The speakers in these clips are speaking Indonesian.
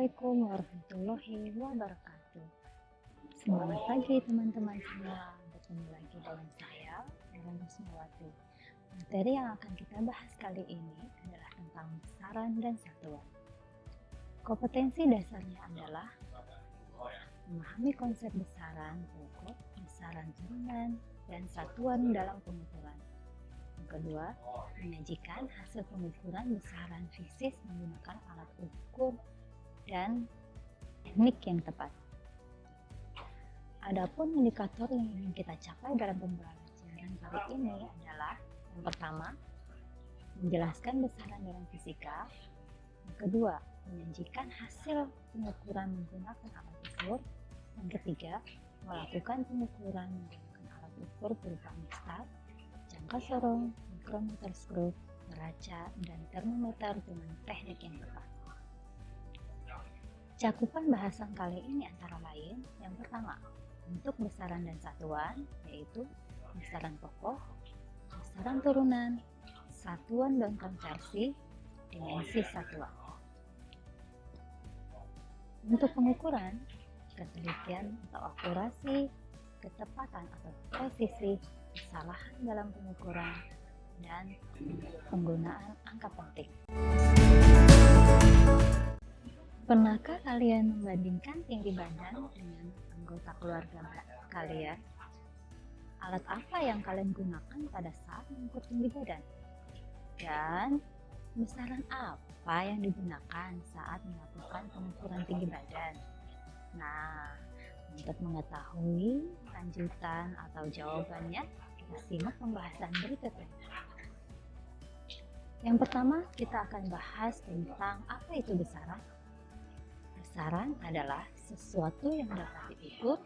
Assalamualaikum warahmatullahi wabarakatuh. Selamat pagi teman-teman semua. Bertemu lagi dengan saya, Ella Rusmawati. Materi yang akan kita bahas kali ini adalah tentang besaran dan satuan. Kompetensi dasarnya adalah memahami konsep besaran pokok, besaran turunan, dan satuan dalam pengukuran. Yang kedua, menyajikan hasil pengukuran besaran fisis menggunakan alat ukur dan teknik yang tepat. Adapun indikator yang ingin kita capai dalam pembelajaran kali ini adalah yang pertama, menjelaskan besaran dalam fisika. Yang kedua, menyajikan hasil pengukuran menggunakan alat ukur. Yang ketiga, melakukan pengukuran menggunakan alat ukur berupa mikstat, jangka sorong, mikrometer skrup, neraca, dan termometer dengan teknik yang tepat. Cakupan bahasan kali ini antara lain, yang pertama, untuk besaran dan satuan, yaitu besaran pokok, besaran turunan, satuan dan konversi, dimensi satuan. Untuk pengukuran, ketelitian atau akurasi, ketepatan atau presisi, kesalahan dalam pengukuran, dan penggunaan angka penting. Pernahkah kalian membandingkan tinggi badan dengan anggota keluarga kalian? Alat apa yang kalian gunakan pada saat mengukur tinggi badan? Dan besaran apa yang digunakan saat melakukan pengukuran tinggi badan? Nah, untuk mengetahui lanjutan atau jawabannya, kita simak pembahasan berikutnya. Yang pertama, kita akan bahas tentang apa itu besaran. Besaran adalah sesuatu yang dapat diukur,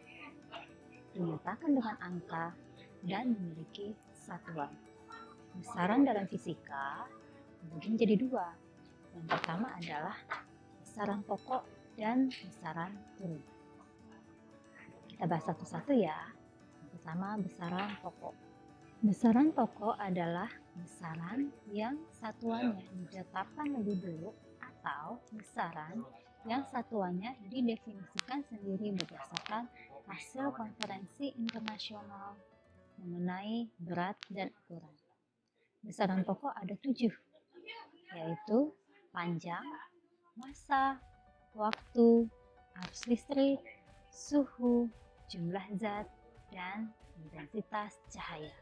dinyatakan dengan angka, dan memiliki satuan. Besaran dalam fisika dibagi menjadi dua. Yang pertama adalah besaran pokok dan besaran turun. Kita bahas satu-satu ya. Yang pertama, besaran pokok. Besaran pokok adalah besaran yang satuannya ditetapkan lebih dulu atau besaran yang satuannya didefinisikan sendiri berdasarkan hasil konferensi internasional mengenai berat dan ukuran. Besaran pokok ada 7, yaitu panjang, massa, waktu, arus listrik, suhu, jumlah zat, dan intensitas cahaya.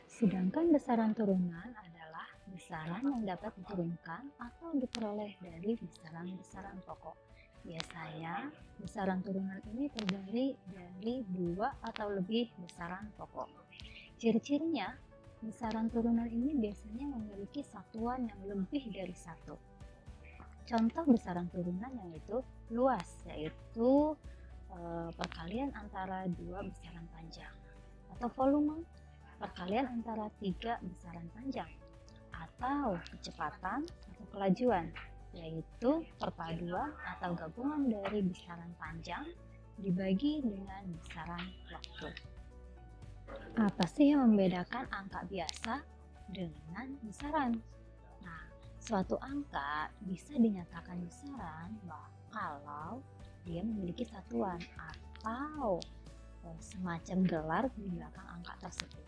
Sedangkan besaran turunan adalah besaran yang dapat diturunkan atau diperoleh dari besaran-besaran pokok. Biasanya, besaran turunan ini terdiri dari 2 atau lebih besaran pokok. Ciri-cirinya, besaran turunan ini biasanya memiliki satuan yang lebih dari 1. Contoh besaran turunan yang itu luas, yaitu perkalian antara 2 besaran panjang, atau volume perkalian antara 3 besaran panjang, atau kecepatan atau kelajuan, yaitu perpaduan atau gabungan dari besaran panjang dibagi dengan besaran waktu. Apa sih yang membedakan angka biasa dengan besaran? Nah, suatu angka bisa dinyatakan besaran kalau dia memiliki satuan atau semacam gelar di belakang angka tersebut.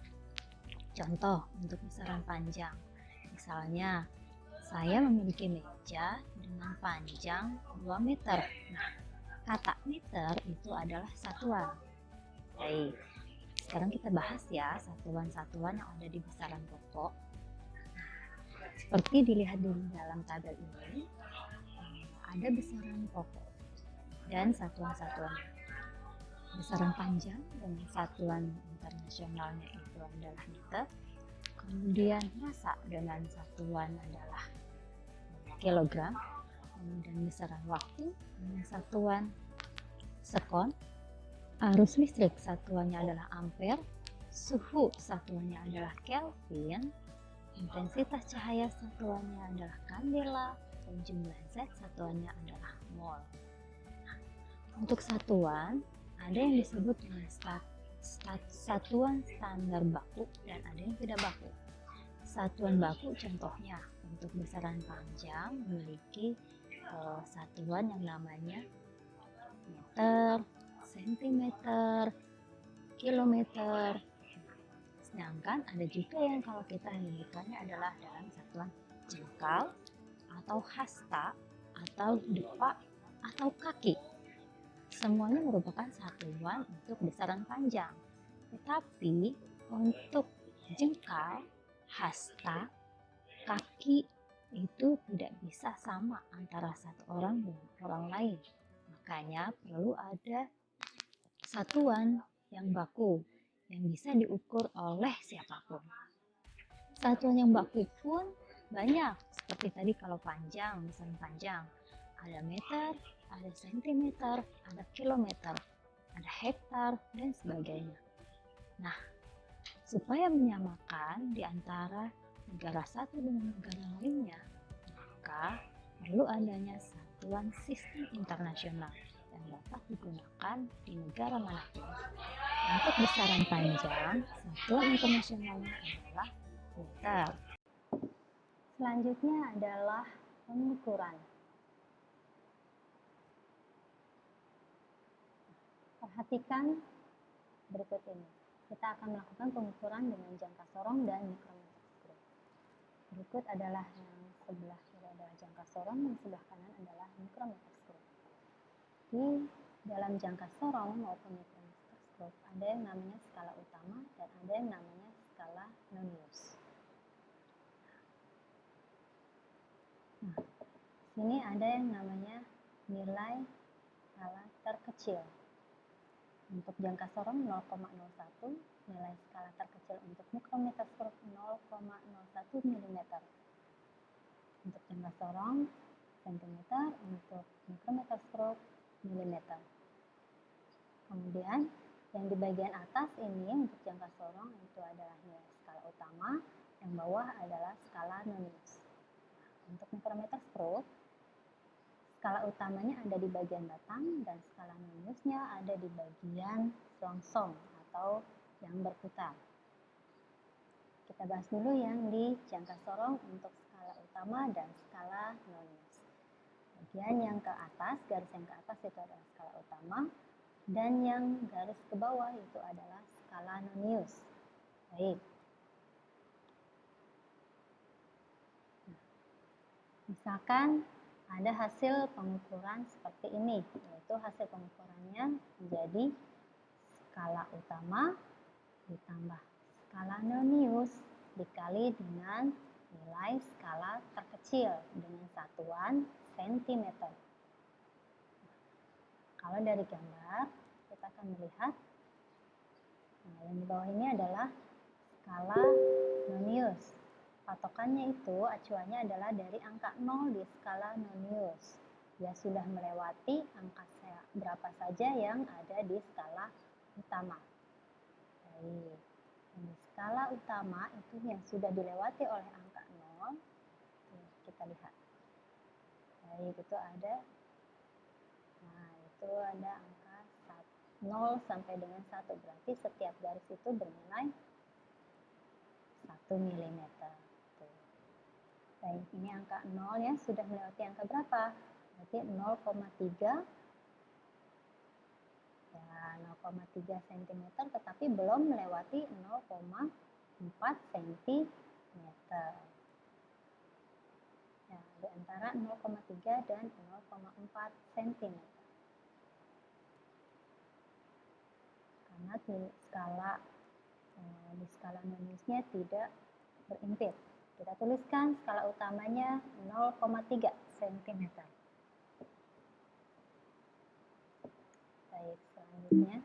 Contoh untuk besaran panjang, misalnya saya memiliki meja dengan panjang 2 meter. Nah, kata meter itu adalah satuan. Baik, sekarang kita bahas ya satuan-satuan yang ada di besaran pokok. Seperti dilihat di dalam tabel ini, ada besaran pokok dan satuan-satuan. Besaran panjang dengan satuan internasionalnya itu adalah meter, kemudian massa dengan satuan adalah kilogram, kemudian besaran waktu dengan satuan sekon, arus listrik satuannya adalah ampere, suhu satuannya adalah Kelvin, intensitas cahaya satuannya adalah kandela, dan jumlah zat satuannya adalah mol. Untuk satuan, ada yang disebut dengan satuan standar baku dan ada yang tidak baku. Satuan baku contohnya untuk besaran panjang memiliki satuan yang namanya meter, sentimeter, kilometer. Sedangkan ada juga yang kalau kita menyebutkannya adalah dalam satuan jengkal atau hasta atau depak atau kaki. Semuanya merupakan satuan untuk besaran panjang. Tetapi untuk jengkal, hasta, kaki itu tidak bisa sama antara satu orang dengan orang lain. Makanya perlu ada satuan yang baku yang bisa diukur oleh siapapun. Satuan yang baku pun banyak, seperti tadi kalau panjang, misalnya panjang, ada meter, ada sentimeter, ada kilometer, ada hektar, dan sebagainya. Nah, supaya menyamakan di antara negara satu dengan negara lainnya, maka perlu adanya satuan sistem internasional yang dapat digunakan di negara manapun. Untuk besaran panjang, satuan internasionalnya adalah meter. Selanjutnya adalah pengukuran. Perhatikan berikut ini. Kita akan melakukan pengukuran dengan jangka sorong dan mikrometer skru. Berikut adalah yang sebelah kiri adalah jangka sorong, yang sebelah kanan adalah mikrometer skru. Di dalam jangka sorong maupun mikrometer skru ada yang namanya skala utama dan ada yang namanya skala Nonius. Nah, sini ada yang namanya nilai skala terkecil. Untuk jangka sorong 0,01, nilai skala terkecil untuk mikrometer skru 0,01 mm. Untuk jangka sorong cm, untuk mikrometer skru mm. Kemudian yang di bagian atas ini untuk jangka sorong itu adalah nilai skala utama, yang bawah adalah skala Nonius. Untuk mikrometer skru, skala utamanya ada di bagian batang dan skala Noniusnya ada di bagian selongsong atau yang berputar. Kita bahas dulu yang di jangka sorong untuk skala utama dan skala Nonius. Bagian yang ke atas, garis yang ke atas itu adalah skala utama, dan yang garis ke bawah itu adalah skala Nonius. Baik. Misalkan ada hasil pengukuran seperti ini, yaitu hasil pengukurannya menjadi skala utama ditambah skala Nonius dikali dengan nilai skala terkecil dengan satuan sentimeter. Kalau dari gambar kita akan melihat, yang di bawah ini adalah skala Nonius. Patokannya itu acuannya adalah dari angka 0 di skala Nonius. Dia sudah melewati angka berapa saja yang ada di skala utama. Baik. Di skala utama itu yang sudah dilewati oleh angka 0. Kita lihat. Baik, itu ada. Nah, itu ada angka 0 sampai dengan 1. Berarti setiap garis itu bernilai 1 mm. Baik, ini angka 0 ya, sudah melewati angka berapa? Berarti 0,3 ya, 0,3 cm, tetapi belum melewati 0,4 cm. Ya, di antara 0,3 dan 0,4 cm. Karena di skala Noniusnya tidak berimpit. Kita tuliskan skala utamanya 0,3 cm. Baik, selanjutnya.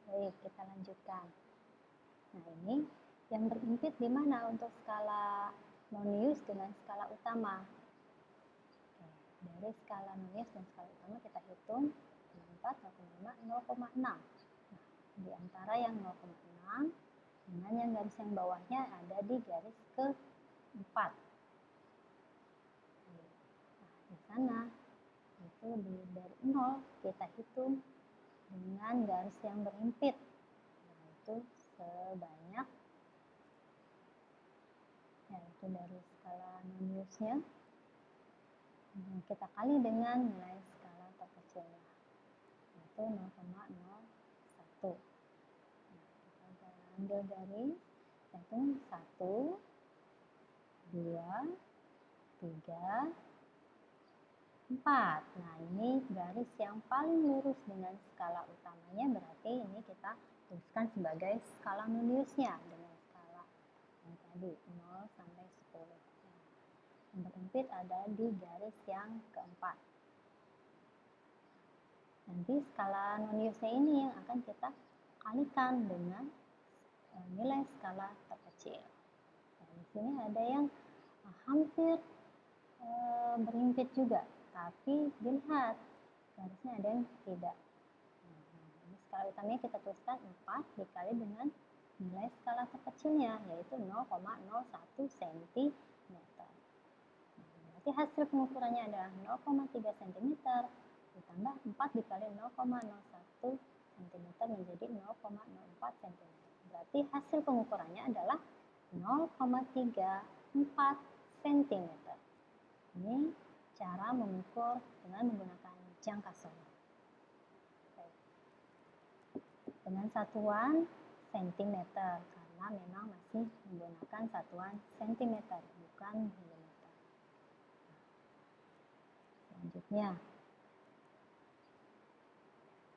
Baik, kita lanjutkan. Nah, ini yang berimpit di mana untuk skala Nonius dengan skala utama? Oke, dari skala Nonius dan skala utama kita hitung 0,4, 0,5, 0,6. Nah, di antara yang 0,6 dengan yang garis yang bawahnya ada di garis ke-4. Nah, di sana itu dari 0 kita hitung dengan garis yang berimpit, yaitu sebanyak, yaitu dari skala noniusnya. Kita kali dengan nilai skala terkecilnya, yaitu 0,01. Kita ambil garis, hitung 1, 2, 3, 4. Nah, ini garis yang paling lurus dengan skala utamanya, berarti ini kita tuliskan sebagai skala noniusnya dengan skala yang tadi 0 sampai 10. Yang terhimpit ada di garis yang keempat. Nanti skala noniusnya ini yang akan kita kalikan dengan nilai skala terkecil. Nah, di sini ada yang hampir berhimpit juga, tapi dilihat garisnya ada yang tidak. Ini skala utamanya kita tuliskan 4 dikali dengan nilai skala terkecilnya, yaitu 0,01 cm. Berarti hasil pengukurannya adalah 0,3 cm ditambah 4 dikali 0,01 cm menjadi 0,04 cm. Berarti hasil pengukurannya adalah 0,34 cm. Ini cara mengukur dengan menggunakan jangka sorong. Dengan satuan cm, karena memang masih menggunakan satuan cm, bukan milimeter. Selanjutnya,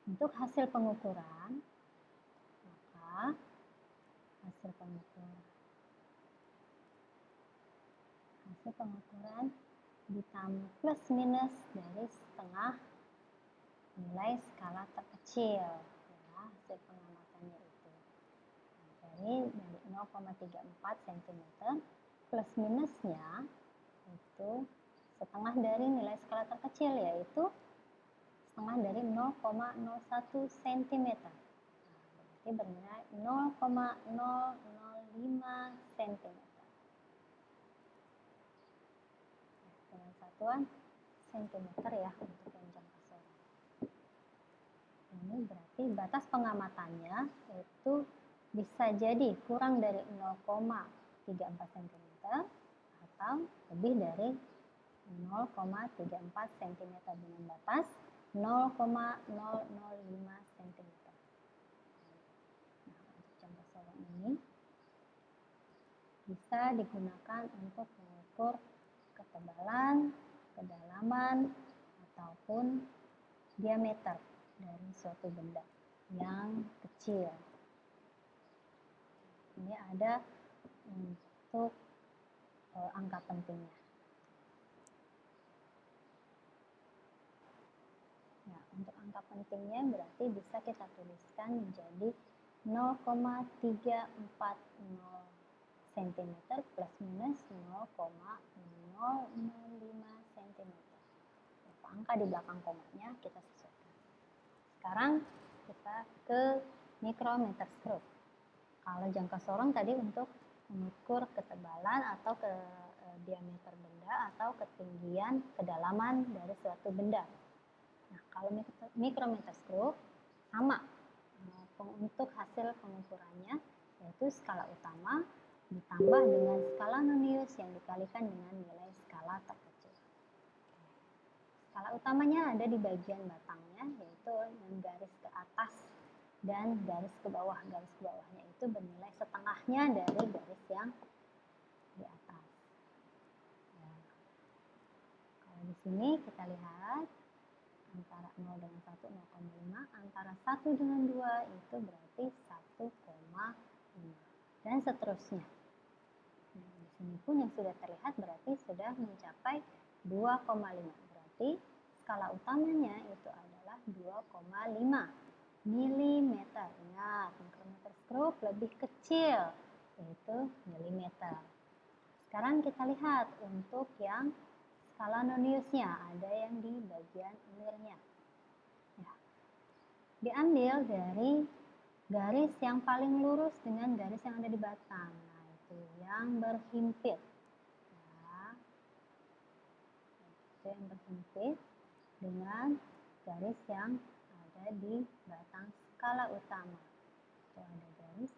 untuk hasil pengukuran, maka hasil pengukuran ditambah plus minus dari setengah nilai skala terkecil, ya, hasil pengamatannya itu. Dari 0,34 cm plus minusnya itu setengah dari nilai skala terkecil, yaitu setengah dari 0,01 cm. Berarti bernilai 0,005 cm. Dengan satuan cm ya untuk yang jangka sorong. Ini berarti batas pengamatannya itu bisa jadi kurang dari 0,34 cm atau lebih dari 0,34 cm dengan batas 0,005 cm. Nah, untuk jangka sorong ini bisa digunakan untuk mengukur ketebalan, kedalaman, ataupun diameter dari suatu benda yang kecil. Ini ada untuk angka pentingnya. Nah, untuk angka pentingnya berarti bisa kita tuliskan menjadi 0,340 cm plus minus 0,005 cm. Angka di belakang komanya kita sesuaikan. Sekarang kita ke mikrometer stroke. Kalau jangka sorong tadi untuk mengukur ketebalan atau diameter benda atau ketinggian, kedalaman dari suatu benda. Nah, kalau mikrometer stroke sama untuk hasil pengukurannya, yaitu skala utama ditambah dengan skala nonius yang dikalikan dengan nilai skala terkecil. Skala utamanya ada di bagian batangnya, yaitu yang garis ke atas dan garis ke bawah. Garis ke bawahnya itu bernilai setengahnya dari garis yang di atas. Nah, kalau di sini kita lihat antara 0 dengan 1 0,5, antara 1 dengan 2 itu berarti 1,5 dan seterusnya. Nah, di sini pun yang sudah terlihat berarti sudah mencapai 2,5. Berarti skala utamanya itu adalah 2,5 mm. Ingat, mikrometer stroke lebih kecil, yaitu milimeter. Sekarang kita lihat untuk yang skala noniusnya, ada yang di bagian hilirnya. Ya. Diambil dari garis yang paling lurus dengan garis yang ada di batang. Nah, itu yang berhimpit. Ya. Itu yang berhimpit dengan garis yang ada di batang skala utama. Itu ada garis.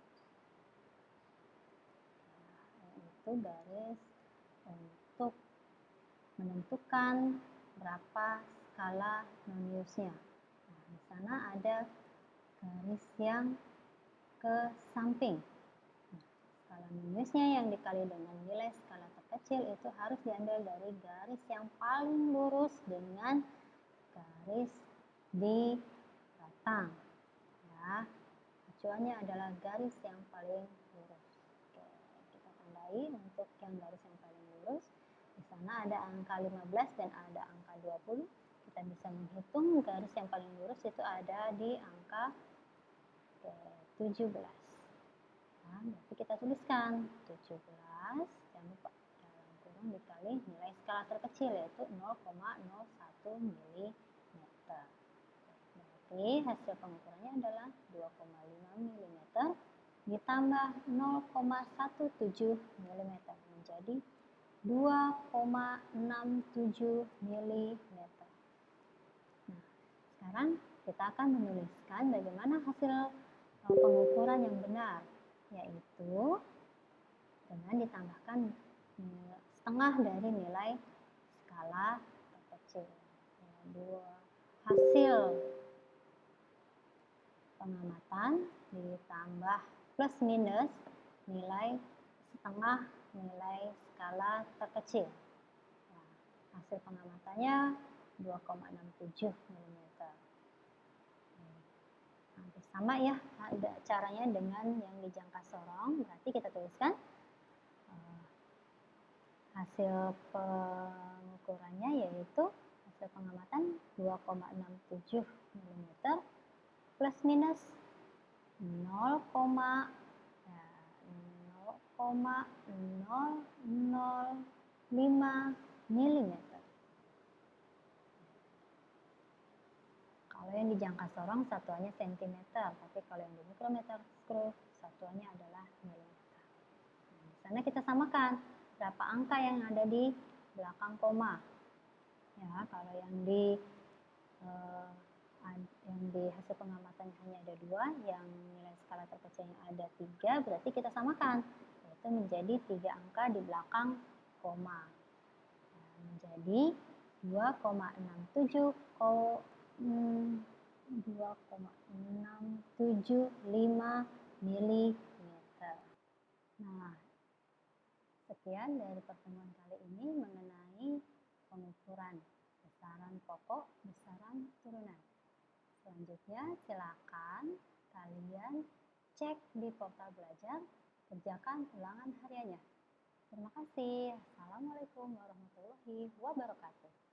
Nah, itu garis untuk menentukan berapa skala noniusnya. Nah, di sana ada garis yang ke samping. Nah, skala noniusnya yang dikali dengan nilai skala terkecil itu harus diambil dari garis yang paling lurus dengan garis di batang. Ya, acuannya adalah garis yang paling lurus. Oke, kita tandai untuk yang garis yang paling lurus. Di sana ada angka 15 dan ada angka 20. Kita bisa menghitung garis yang paling lurus itu ada di angka 17. Nah, berarti kita tuliskan 17, jangan lupa dalam kurung dikali nilai skala terkecil yaitu 0,01 mm. Berarti hasil pengukurannya adalah 2,5 mm ditambah 0,17 mm menjadi 2,67 mm. Nah, sekarang kita akan menuliskan bagaimana hasil pengukuran yang benar, yaitu dengan ditambahkan setengah dari nilai skala terkecil. Hasil pengamatan ditambah plus minus nilai setengah nilai skala terkecil. Nah, hasil pengamatannya 2,67 mm. Hampir sama ya, ada caranya dengan yang dijangka sorong. Berarti kita tuliskan hasil pengukurannya yaitu hasil pengamatan 2,67 mm plus minus 0,005 mm. Kalau yang di jangka sorong satuannya cm, tapi kalau yang di mikrometer screw satuannya adalah milimeter. Nah, di sana kita samakan berapa angka yang ada di belakang koma. Ya, kalau yang di hasil pengamatannya hanya ada 2, yang nilai skala terkecilnya ada 3, berarti kita samakan, yaitu menjadi 3 angka di belakang koma. Nah, menjadi 2,675 mm. Nah, sekian dari pertemuan kali ini mengenai pengukuran besaran pokok, besaran turunan. Selanjutnya silakan kalian cek di portal belajar, kerjakan ulangan hariannya. Terima kasih. Assalamualaikum warahmatullahi wabarakatuh.